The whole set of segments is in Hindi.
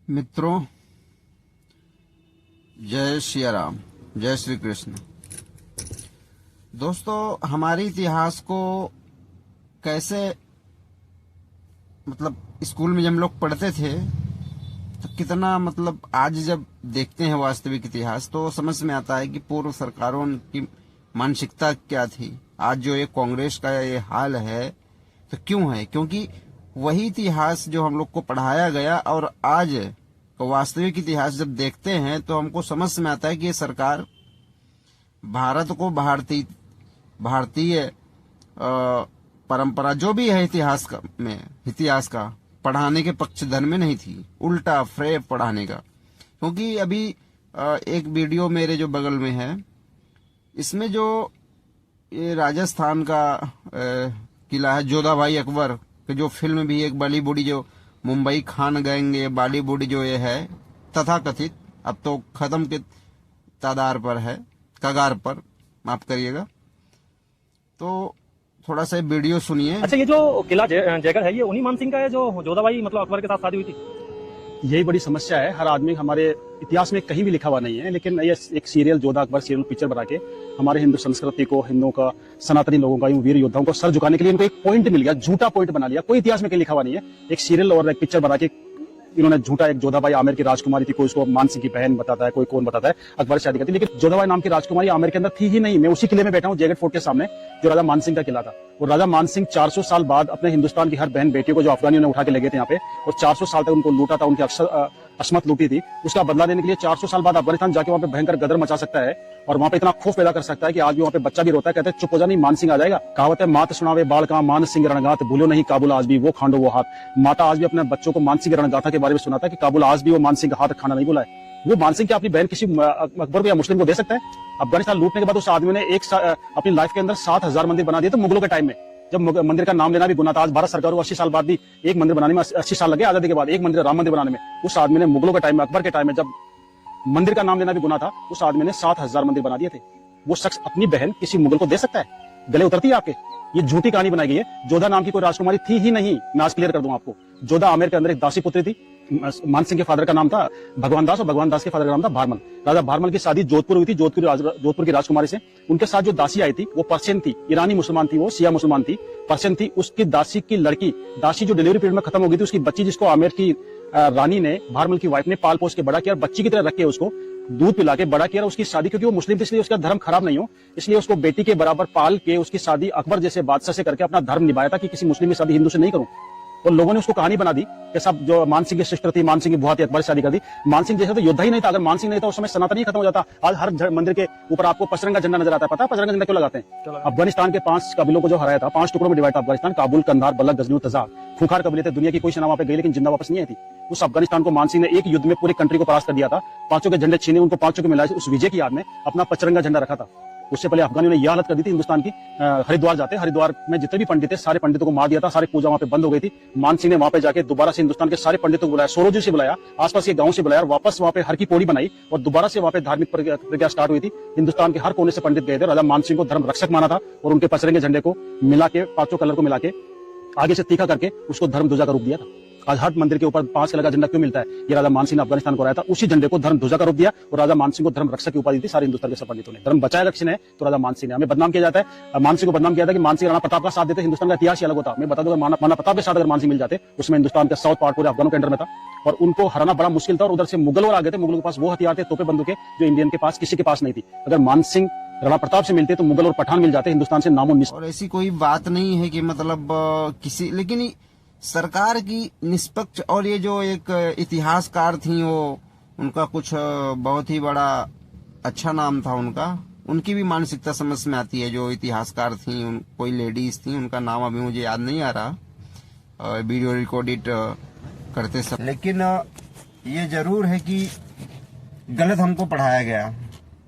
मित्रों, जय सिया राम, जय श्री कृष्ण। दोस्तों, हमारे इतिहास को कैसे स्कूल में जब हम लोग पढ़ते थे तो कितना आज जब देखते हैं वास्तविक इतिहास तो समझ में आता है कि पूर्व सरकारों की मानसिकता क्या थी। आज जो ये कांग्रेस का ये हाल है तो क्यों है? क्योंकि वही इतिहास जो हम लोग को पढ़ाया गया और आज वास्तविक इतिहास जब देखते हैं तो हमको समझ में आता है कि ये सरकार भारत को भारतीय परंपरा जो भी है इतिहास का पढ़ाने के पक्षधर में नहीं थी, उल्टा फ्रे पढ़ाने का। क्योंकि अभी एक वीडियो मेरे जो बगल में है, इसमें जो ये राजस्थान का किला है जोधाबाई अकबर की जो फिल्म भी एक बॉलीवुड जो मुंबई खान गैंग ये बॉलीवुड जो ये है तथाकथित, अब तो खत्म के कगार पर माफ करिएगा। तो थोड़ा सा वीडियो सुनिए। अच्छा, ये जो किला जयगढ़ है ये उन्हीं मान सिंह का है जो जोधाबाई अकबर के साथ शादी हुई थी? यही बड़ी समस्या है। हर आदमी हमारे इतिहास में कहीं भी लिखा हुआ नहीं है, लेकिन ये एक serial Jodha Akbar serial picture बना के हमारे हिंदू संस्कृति को, हिंदुओं का, सनातनी लोगों का, वीर योद्धाओं को सर झुकाने के लिए इनको एक पॉइंट मिल गया, झूठा पॉइंट बना लिया। कोई इतिहास में कहीं लिखा हुआ नहीं है। एक सीरियल और एक पिक्चर बना के इन्होंने झूठा, एक जोधाबाई आमेर की राजकुमारी थी, कोई उसको मान सिंह की बहन बताता है, कोई कौन बताता है, अकबर शादी करती, लेकिन जोधाबाई नाम की राजकुमारी आमेर के अंदर थी ही नहीं। मैं उसी किले में बैठा हूँ, जयगढ़ फोर्ट के सामने, जो राजा मान सिंह का किला था। और राजा मान सिंह 400 साल बाद अपने हिंदुस्तान की हर बहन बेटियों को जो अफगानियों ने उठा के ले गए थे यहाँ पे, और 400 साल तक उनको लूटा था, उनकी असमत लूटी थी, उसका बदला लेने के लिए 400 साल बाद अफगानिस्तान जाके वहाँ पे भयंकर गदर मचा सकता है और वहाँ पे इतना खौफ पैदा कर सकता है कि आज भी वहाँ पे बच्चा भी रोता है, कहते हैं चुप हो जा, नहीं मान सिंह आ जाएगा। कहावत है, मात सुनावे बालका मान सिंह रणगात, भूलो नहीं काबुल आज भी वो खांडो वो हाथ। माता आज भी अपने बच्चों को मान सिंह रणगाथा के बारे में सुनाता है कि काबुल आज भी वो मान सिंह का हाथ खाना नहीं बोला है। वो मान सिंह क्या अपनी बहन किसी अकबर को या मुस्लिम को दे सकता है? अफगानिस्तान लूटने के बाद उस आदमी ने अपनी लाइफ के अंदर 7,000 मंदिर बना दिए थे मुगलों के टाइम में, जब मंदिर का नाम लेना भी गुनाह था। आज भारत सरकार को 80 साल बाद भी एक मंदिर बनाने में 80 साल लगे, आजादी के बाद एक मंदिर, राम मंदिर बनाने में। उस आदमी ने मुगलों के टाइम में, अकबर के टाइम में, जब मंदिर का नाम लेना भी गुनाह था, उस आदमी ने 7,000 मंदिर बना दिए थे। वो शख्स अपनी बहन किसी मुगल को दे सकता है? गले उतरती है आपके? ये झूठी कहानी बनाई गई है। जोधा नाम की कोई राजकुमारी थी ही नहीं। मैं आज क्लियर कर दूं आपको। जोधा आमेर के अंदर एक दासी पुत्री थी। मान सिंह के फादर का नाम था भगवान दास और भगवान दास के फादर का नाम था भारमल। राजा भारमल की शादी जोधपुर हुई थी, जोधपुर की राजकुमारी से। उनके साथ जो दासी आई थी वो पर्शियन थी, ईरानी मुसलमान थी, वो शिया मुसलमान थी, पर्शियन थी। उसकी दासी की लड़की, दासी जो डिलीवरी पीरियड में खत्म हो गई थी, उसकी बच्ची जिसको आमेर की रानी ने, भारमल की वाइफ ने पाल पोस के बड़ा किया, बच्ची की तरह रख के उसको दूध पिला के बड़ा किया। उसकी शादी, क्योंकि वो मुस्लिम थी इसलिए उसका धर्म खराब नहीं हो, इसलिए उसको बेटी के बराबर पाल के उसकी शादी अकबर जैसे बादशाह से करके अपना धर्म निभाया था कि किसी मुस्लिम की शादी हिंदू से नहीं करूं। और लोगों ने उसको कहानी बना दी कि सब जो मान सिंह की सिस्टर थी, मान सिंह की बुआ थी, अकबर शादी कर दी। मान सिंह जैसा तो योद्धा ही नहीं था। अगर मान सिंह नहीं था उस समय सनातन ही खत्म हो जाता। आज हर मंदिर के ऊपर आपको पचरंगा झंडा नजर आता है। पता है पचरंगा झंडा क्यों लगाते हैं? अफगानिस्तान के 5 कबीलों को जो हराया था, 5 टुकड़ों में डिवाइड था अफगानिस्तान, काबुल, कंधार, बल्लक, गजनी, तजार, खूंखार कबीले थे। दुनिया की कोई सेना वहां पे गई लेकिन जिंदा वापस नहीं आई थी। उस अफगानिस्तान को मान सिंह ने एक युद्ध में पूरी कंट्री को परास्त कर दिया था। 5 के झंडे छीने, उनको 5 को मिलाया। उस विजय की याद में अपना पचरंगा झंडा रखा था। उससे पहले अफगानियों ने यह हालत कर दी थी हिंदुस्तान की। हरिद्वार जाते, हरिद्वार में जितने भी पंडित थे सारे पंडितों को मार दिया था, सारी पूजा वहां पे बंद हो गई थी। मान सिंह ने वहां पे जाके दोबारा से हिंदुस्तान के सारे पंडितों को बुलाया, सोरोजी से बुलाया, आसपास के गांव से बुलाया, और वापस वहां पे हर की पौड़ी बनाई और दोबारा से वहां पे धार्मिक प्रक्रिया स्टार्ट हुई थी। हिंदुस्तान के हर कोने से पंडित गए थे। राजा मान सिंह को धर्म रक्षक माना था और उनके पचरंगे झंडे को मिला के, 5 कलर को मिला के आगे से तीखा करके उसको धर्म ध्वजा का रूप दिया था। आज हर मंदिर के ऊपर 5 कलर का झंडा क्यों मिलता है? ये राजा मान सिंह ने अफगानिस्तान को हराया था, उसी झंडे को धर्म ध्वजा का रूप दिया और राजा मान सिंह को धर्म रक्षक की उपाधि दी सारे हिंदुस्तान के सब पंडितों ने। धर्म बचाया किसी ने? तो राजा मान सिंह ने। हमें बदनाम किया जाता है, मान सिंह को बदनाम किया था कि मान सिंह राणा प्रताप का साथ देते, हिंदुस्तान का इतिहास ही अलग होता। मैं बता दूंगा, माना प्रताप के साथ अगर मान सिंह मिल जाते, उसमें हिंदुस्तान का साउथ पार्ट पूरे अफगानों के अंडर में था और उनको हराना बड़ा मुश्किल था। और उधर से मुगल और आ गए थे, मुगलों के पास वो हथियार थे, तोपे बंदूकें, जो इंडियन के पास किसी के पास नहीं थी। अगर मान सिंह राणा प्रताप से मिलते तो मुगल और पठान मिल जाते, हिंदुस्तान से नामो निशान। और ऐसी कोई बात नहीं है कि किसी, लेकिन सरकार की निष्पक्ष, और ये जो एक इतिहासकार थी वो, उनका कुछ बहुत ही बड़ा अच्छा नाम था उनका, उनकी भी मानसिकता समझ में आती है। जो इतिहासकार थी, कोई लेडीज थी, उनका नाम अभी मुझे याद नहीं आ रहा, वीडियो रिकॉर्डेड करते सब। लेकिन ये जरूर है कि गलत हमको पढ़ाया गया,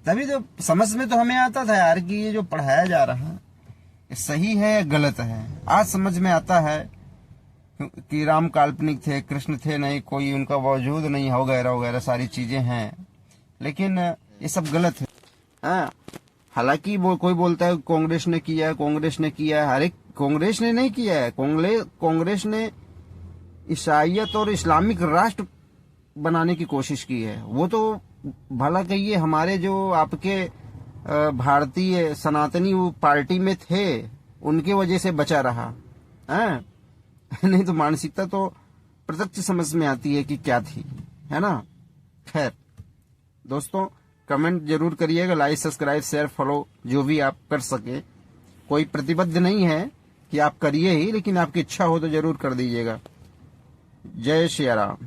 तभी तो समझ में तो हमें आता था यार कि ये जो पढ़ाया जा रहा है ये सही है या गलत है। आज समझ में आता है कि राम काल्पनिक थे, कृष्ण थे नहीं, कोई उनका वजूद नहीं, वगैरह वगैरह सारी चीजें हैं, लेकिन ये सब गलत है। हालांकि वो कोई बोलता है कांग्रेस ने किया है, कांग्रेस ने किया है। अरे कांग्रेस ने नहीं किया है, कांग्रेस ने ईसाइयत और इस्लामिक राष्ट्र बनाने की कोशिश की है। वो तो भला कहिए हमारे जो आपके भारतीय सनातनी वो पार्टी में थे, उनके वजह से बचा रहा है। नहीं तो मानसिकता तो प्रत्यक्ष समझ में आती है कि क्या थी, है ना। खैर दोस्तों, कमेंट जरूर करिएगा, लाइक सब्सक्राइब शेयर फॉलो जो भी आप कर सके। कोई प्रतिबद्ध नहीं है कि आप करिए ही, लेकिन आपकी इच्छा हो तो जरूर कर दीजिएगा। जय श्री राम।